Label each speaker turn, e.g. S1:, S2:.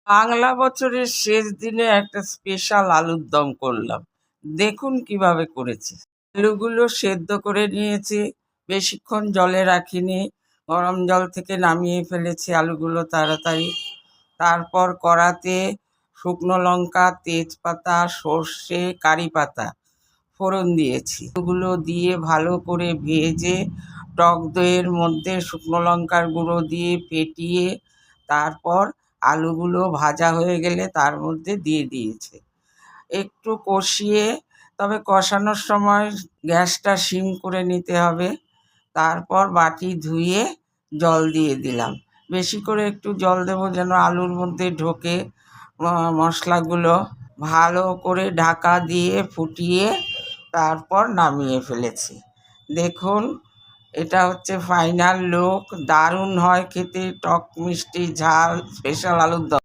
S1: বাংলা বছরের শেষ দিনে একটা স্পেশাল আলুর দম করলাম। দেখুন কিভাবে করেছি। আলুগুলো সেদ্ধ করে নিয়েছি, বেশিক্ষণ জলে রাখিনি, গরম জল থেকে নামিয়ে ফেলেছি আলুগুলো তাড়াতাড়ি। তারপর কড়াতে শুকনো লঙ্কা, তেজপাতা, সর্ষে, কারি পাতা ফোড়ন দিয়েছি। এগুলো দিয়ে ভালো করে ভেজে টক দইয়ের মধ্যে শুকনো লঙ্কার গুঁড়ো দিয়ে ফেটিয়ে তারপর আলুগুলো ভাজা হয়ে গেলে তার মধ্যে দিয়ে দিয়েছে। একটু কষিয়ে, তবে কষানোর সময় গ্যাসটা সিম করে নিতে হবে। তারপর বাটি ধুয়ে জল দিয়ে দিলাম। বেশি করে একটু জল দেবো যেন আলুর মধ্যে ঢোকে মশলাগুলো। ভালো করে ঢাকা দিয়ে ফুটিয়ে তারপর নামিয়ে ফেলেছি। দেখুন, এটা হচ্ছে ফাইনাল লুক। দারুণ হয় খেতে, টক মিষ্টি ঝাল স্পেশাল আলুর দম।